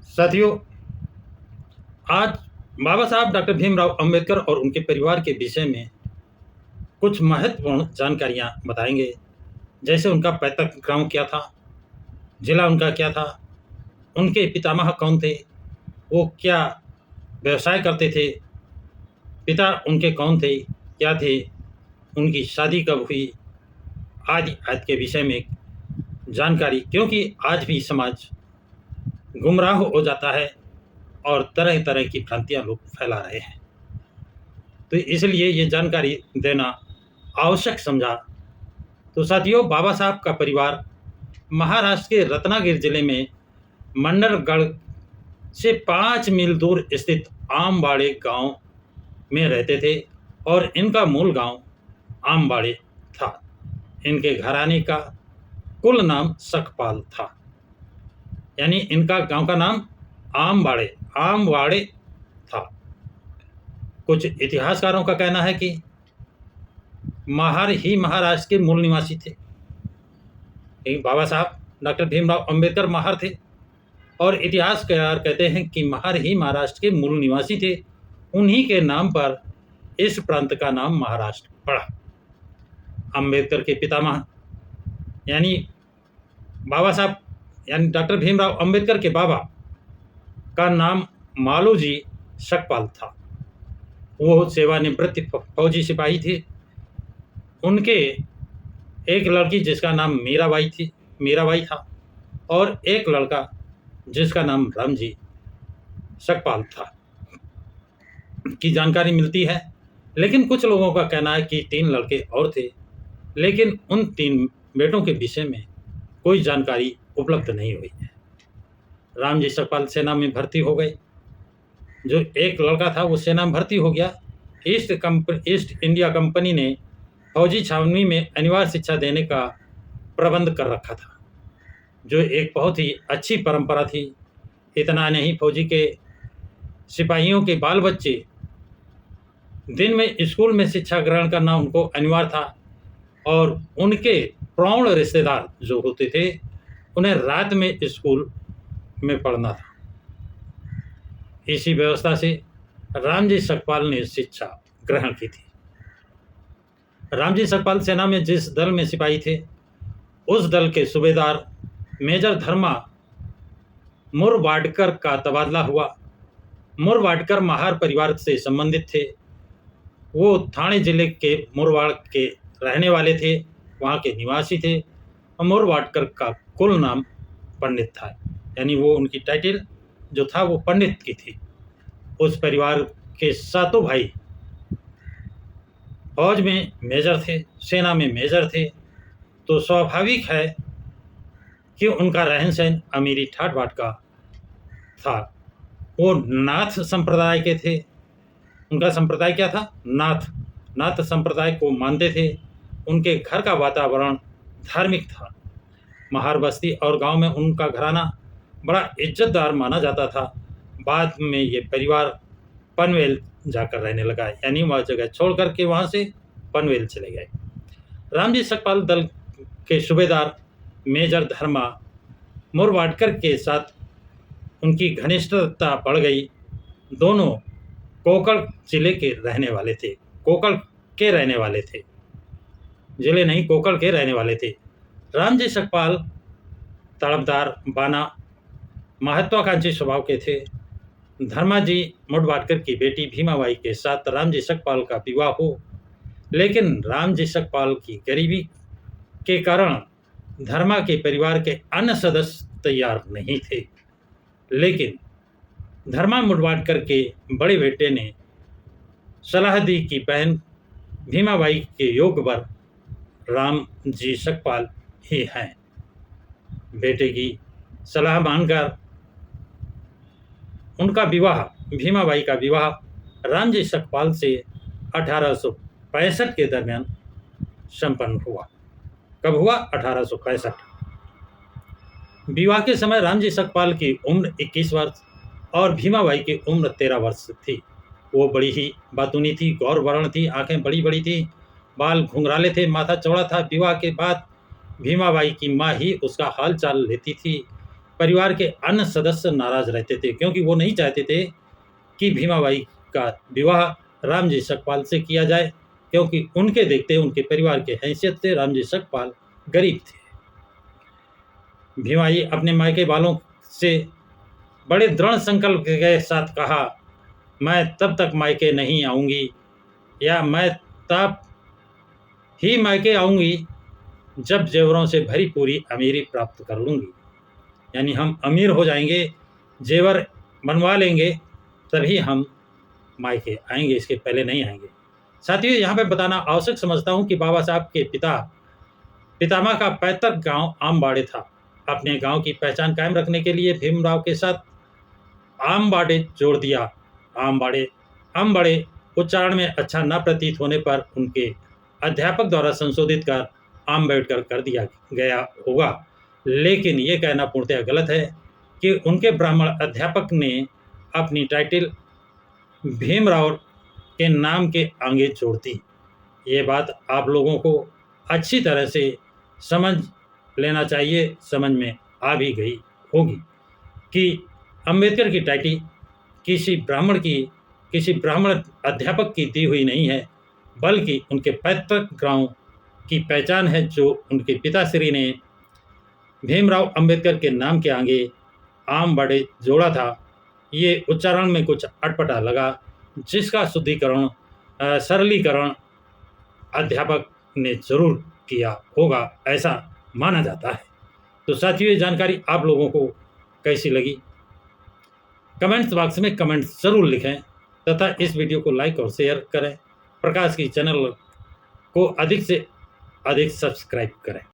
साथियों, आज बाबा साहब डॉक्टर भीमराव अंबेडकर और उनके परिवार के विषय में कुछ महत्वपूर्ण जानकारियां बताएंगे। जैसे उनका पैतृक गांव क्या था, जिला उनका क्या था, उनके पितामह कौन थे, वो क्या व्यवसाय करते थे, पिता उनके कौन थे, क्या थे, उनकी शादी कब हुई, आदि आदि के विषय में जानकारी। क्योंकि आज भी समाज गुमराह हो जाता है और तरह तरह की भ्रांतियां लोग फैला रहे हैं, तो इसलिए ये जानकारी देना आवश्यक समझा। तो साथियों, बाबा साहब का परिवार महाराष्ट्र के रत्नागिरी जिले में मंडलगढ़ से 5 मील दूर स्थित आमवाड़े गांव में रहते थे और इनका मूल गांव आमवाड़े था। इनके घराने का कुल नाम सकपाल था, यानी इनका गांव का नाम आमवाड़े था। कुछ इतिहासकारों का कहना है कि महार ही महाराष्ट्र के मूल निवासी थे। बाबा साहब डॉक्टर भीमराव अंबेडकर महार थे और इतिहासकार कहते हैं कि महार ही महाराष्ट्र के मूल निवासी थे। उन्हीं के नाम पर इस प्रांत का नाम महाराष्ट्र पड़ा। अंबेडकर के पितामह यानी बाबा साहब यानी डॉक्टर भीमराव अंबेडकर के बाबा का नाम मालोजी सकपाल था। वो सेवानिवृत्त फौजी सिपाही थे। उनके एक लड़की जिसका नाम मीराबाई था और एक लड़का जिसका नाम रामजी सकपाल था की जानकारी मिलती है। लेकिन कुछ लोगों का कहना है कि 3 लड़के और थे, लेकिन उन 3 बेटों के विषय में कोई जानकारी उपलब्ध नहीं हुई है। रामजी सकपाल सेना में भर्ती हो गए। जो एक लड़का था वो सेना में भर्ती हो गया। ईस्ट इंडिया कंपनी ने फौजी छावनी में अनिवार्य शिक्षा देने का प्रबंध कर रखा था, जो एक बहुत ही अच्छी परंपरा थी। इतना नहीं, फौजी के सिपाहियों के बाल बच्चे दिन में स्कूल में शिक्षा ग्रहण करना उनको अनिवार्य था और उनके प्रौढ़ रिश्तेदार जो होते थे उन्हें रात में स्कूल में पढ़ना था। इसी व्यवस्था से रामजी सकपाल ने शिक्षा ग्रहण की थी। रामजी सकपाल सेना में जिस दल में सिपाही थे, उस दल के सूबेदार मेजर धर्मा मुरवाडकर का तबादला हुआ। मुरवाडकर महार परिवार से संबंधित थे। वो ठाणे जिले के मुरवाड़ के रहने वाले थे, वहाँ के निवासी थे। मुरवाडकर का कुल नाम पंडित था, यानी वो उनकी टाइटल जो था वो पंडित की थी। उस परिवार के 7 भाई फौज में मेजर थे, सेना में मेजर थे, तो स्वाभाविक है कि उनका रहन सहन अमीरी ठाट बाट का था। वो नाथ संप्रदाय के थे। उनका संप्रदाय क्या था? नाथ संप्रदाय को मानते थे। उनके घर का वातावरण धार्मिक था। महार बस्ती और गांव में उनका घराना बड़ा इज्जतदार माना जाता था। बाद में ये परिवार पनवेल जाकर रहने लगा, यानी वह जगह छोड़ करके वहाँ से पनवेल चले गए। रामजी सकपाल दल के सूबेदार मेजर धर्मा मुरवाडकर के साथ उनकी घनिष्ठता बढ़ गई। दोनों कोकण जिले के रहने वाले थे। कोकण के रहने वाले थे, जिले नहीं, कोकण के रहने वाले थे। रामजी सकपाल तड़पदार, बाना, महत्वाकांक्षी स्वभाव के थे। धर्माजी मुरवाडकर की बेटी भीमाबाई के साथ रामजी सकपाल का विवाह हो, लेकिन रामजी सकपाल की गरीबी के कारण धर्मा के परिवार के अन्य सदस्य तैयार नहीं थे। लेकिन धर्मा मुरवाडकर के बड़े बेटे ने सलाह दी कि बहन भीमाबाई के योग्य वर रामजी सकपाल ही हैं। बेटे की सलाह मानकर उनका विवाह, भीमाबाई का विवाह रामजी सकपाल से 1865 के दरमियान संपन्न हुआ। कब हुआ? 1865। विवाह के समय रामजी सकपाल की उम्र 21 वर्ष और भीमाबाई की उम्र 13 वर्ष थी। वो बड़ी ही बातूनी थी, गौर वर्ण थी, आंखें बड़ी बड़ी थी, बाल घुंघराले थे, माथा चौड़ा था। विवाह के बाद भीमाबाई की माँ ही उसका हाल चाल लेती थी। परिवार के अन्य सदस्य नाराज रहते थे, क्योंकि वो नहीं चाहते थे कि भीमाबाई का विवाह रामजी सकपाल से किया जाए, क्योंकि उनके देखते उनके परिवार के हैसियत से रामजी सकपाल गरीब थे। भीमाई अपने मायके वालों से बड़े दृढ़ संकल्प के साथ कहा, मैं तब तक मायके नहीं आऊँगी, या मैं तब ही मायके आऊँगी जब जेवरों से भरी पूरी अमीरी प्राप्त कर लूँगी। यानी हम अमीर हो जाएंगे, जेवर बनवा लेंगे, तभी हम मायके आएंगे, इसके पहले नहीं आएंगे। साथियों, यहाँ पे बताना आवश्यक समझता हूँ कि बाबा साहब के पितामह का पैतृक गांव आमबाड़े था। अपने गांव की पहचान कायम रखने के लिए भीमराव के साथ आमबाड़े जोड़ दिया। आमबाड़े उच्चारण में अच्छा न प्रतीत होने पर उनके अध्यापक द्वारा संशोधित कर आम्बेडकर कर दिया गया होगा, लेकिन ये कहना पूर्णतः गलत है कि उनके ब्राह्मण अध्यापक ने अपनी टाइटल भीमराव के नाम के आगे जोड़ दी। ये बात आप लोगों को अच्छी तरह से समझ लेना चाहिए, समझ में आ भी गई होगी कि अंबेडकर की टाइटल किसी ब्राह्मण अध्यापक की दी हुई नहीं है, बल्कि उनके पैतृक गांव की पहचान है, जो उनके पिताश्री ने भीमराव अंबेडकर के नाम के आगे आमबाड़े जोड़ा था। ये उच्चारण में कुछ अटपटा लगा, जिसका सरलीकरण अध्यापक ने जरूर किया होगा, ऐसा माना जाता है। तो साथियों, ये जानकारी आप लोगों को कैसी लगी, कमेंट्स बॉक्स में कमेंट जरूर लिखें तथा इस वीडियो को लाइक और शेयर करें। प्रकाश की चैनल को अधिक से अधिक सब्सक्राइब करें।